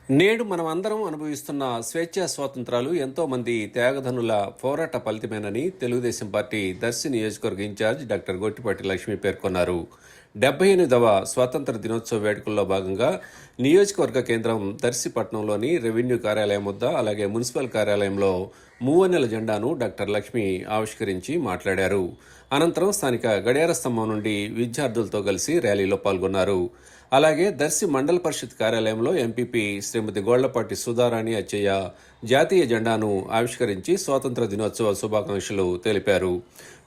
నేడు మనం అందరం అనుభవిస్తున్న స్వేచ్ఛా స్వాతంత్రాలు ఎంతో మంది త్యాగధనుల పోరాట ఫలితమేనని తెలుగుదేశం పార్టీ దర్శి నియోజకవర్గ ఇన్ఛార్జ్ డాక్టర్ గొట్టిపాటి లక్ష్మి పేర్కొన్నారు. 78వ స్వాతంత్ర దినోత్సవ వేడుకల్లో భాగంగా నియోజకవర్గ కేంద్రం దర్శి పట్టణంలోని రెవెన్యూ కార్యాలయం వద్ద అలాగే మున్సిపల్ కార్యాలయంలో మూవన్నెల జెండాను డాక్టర్ లక్ష్మి ఆవిష్కరించి మాట్లాడారు. అనంతరం స్థానిక గడియార స్తంభం నుండి విద్యార్థులతో కలిసి ర్యాలీలో పాల్గొన్నారు. అలాగే దర్శి మండల పరిషత్ కార్యాలయంలో ఎంపీపీ శ్రీమతి గోళ్లపాటి సుధారాణి అచ్చయ్య జాతీయ జెండాను ఆవిష్కరించి స్వాతంత్ర దినోత్సవ శుభాకాంక్షలు తెలిపారు.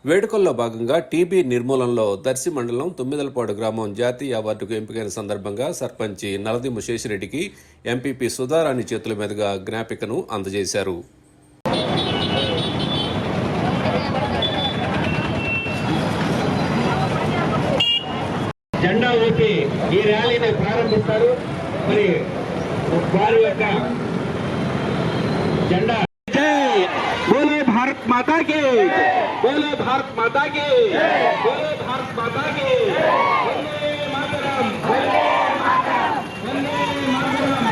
వేడుకల్లో భాగంగా టీబీ నిర్మూలనలో దర్శి మండలం తుమ్మిదలపాడు గ్రామం జాతీయ అవార్డుకు ఎంపికైన సందర్భంగా సర్పంచి నలదిమ్ము శేషిరెడ్డికి ఎంపీపీ సుధారాణి చేతుల మీదుగా జ్ఞాపికను అందజేశారు. జెండా ఊపి ఈ ర్యాలీని ప్రారంభిస్తారు. మరి వారి యొక్క జెండా బోలో భారత్ మాతా కి, బోలో భారత్ మాతా కి, బోలో భారత్ మాతా కి, వందే మాతరం, వందే మాతరం, వందే మాతరం.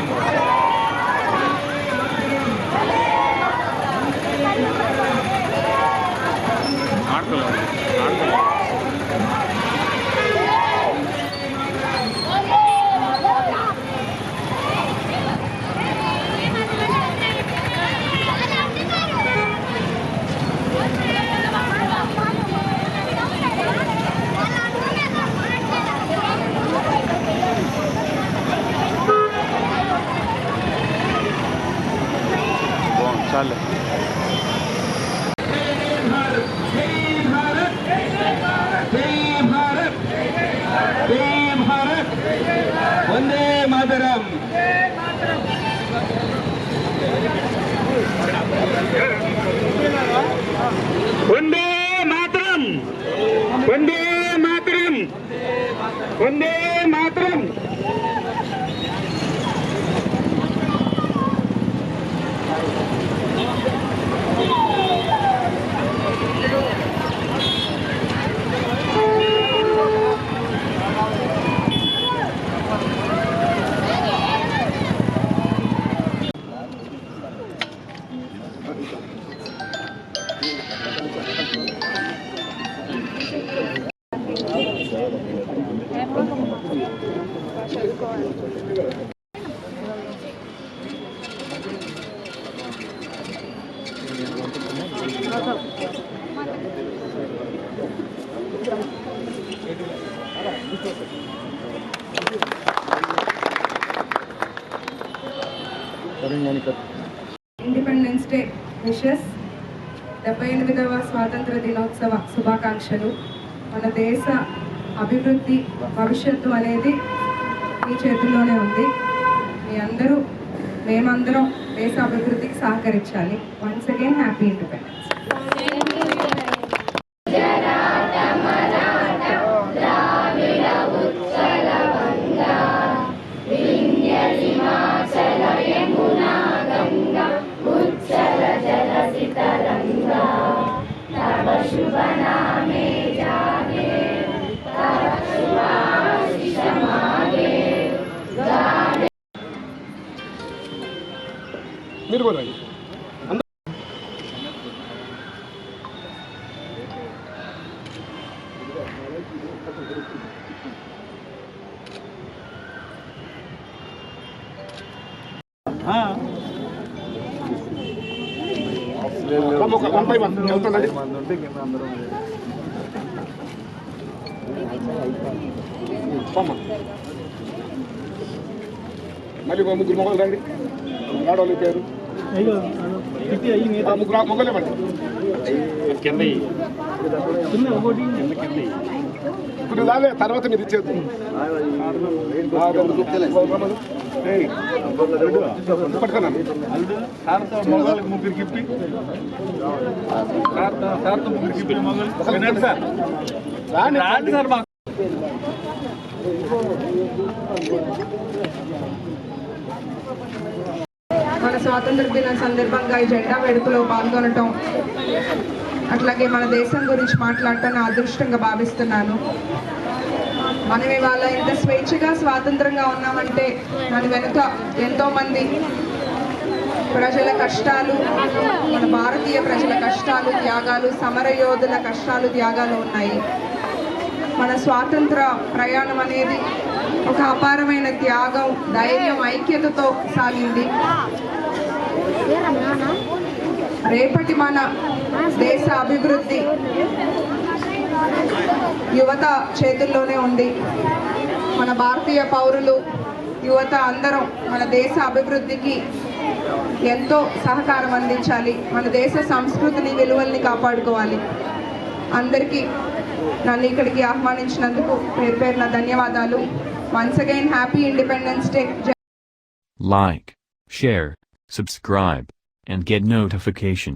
चाल Vande Mataram. Vande Mataram, Vande Mataram, Vande Mataram. Independence Day wishes. 78వ స్వాతంత్ర దినోత్సవ శుభాకాంక్షలు. మన దేశ అభివృద్ధి భవిష్యత్తు అనేది మీ చేతుల్లోనే ఉంది. మీ అందరూ మేమందరం దేశ అభివృద్ధికి సహకరించాలి. Once again happy independence. మీరు కూడా మళ్ళీ ముగ్గురు మొగలు రండి. ఆడవాళ్ళు పేరు ముగ్గురు మొగలే పడి కింద ఇప్పుడు రాలే. తర్వాత మీరు ఇచ్చేది పట్టుకున్నాను. ముగ్గురు గిఫ్ట్ రాండి సార్. మన స్వాతంత్ర దినం సందర్భంగా ఈ జెండా వేడుకలో పాల్గొనటం, అట్లాగే మన దేశం గురించి మాట్లాడటం నా అదృష్టంగా భావిస్తున్నాను. మనం ఇవాళ ఇంత స్వేచ్ఛగా స్వాతంత్రంగా ఉన్నామంటే దాని వెనుక ఎంతోమంది ప్రజల కష్టాలు, మన భారతీయ ప్రజల కష్టాలు, త్యాగాలు, సమరయోధుల కష్టాలు, త్యాగాలు ఉన్నాయి. మన స్వాతంత్ర ప్రయాణం అనేది ఒక అపారమైన త్యాగం, ధైర్యం, ఐక్యతతో సాగింది. రేపటి మన దేశ అభివృద్ధి యువత చేతుల్లోనే ఉంది. మన భారతీయ పౌరులు, యువత అందరం మన దేశ అభివృద్ధికి ఎంతో సహకారం అందించాలి. మన దేశ సంస్కృతిని, విలువల్ని కాపాడుకోవాలి. అందరికీ నన్ను ఇక్కడికి ఆహ్వానించినందుకు పేరు పేరున ధన్యవాదాలు. Once again happy independence day. Like, share, subscribe, and get notification.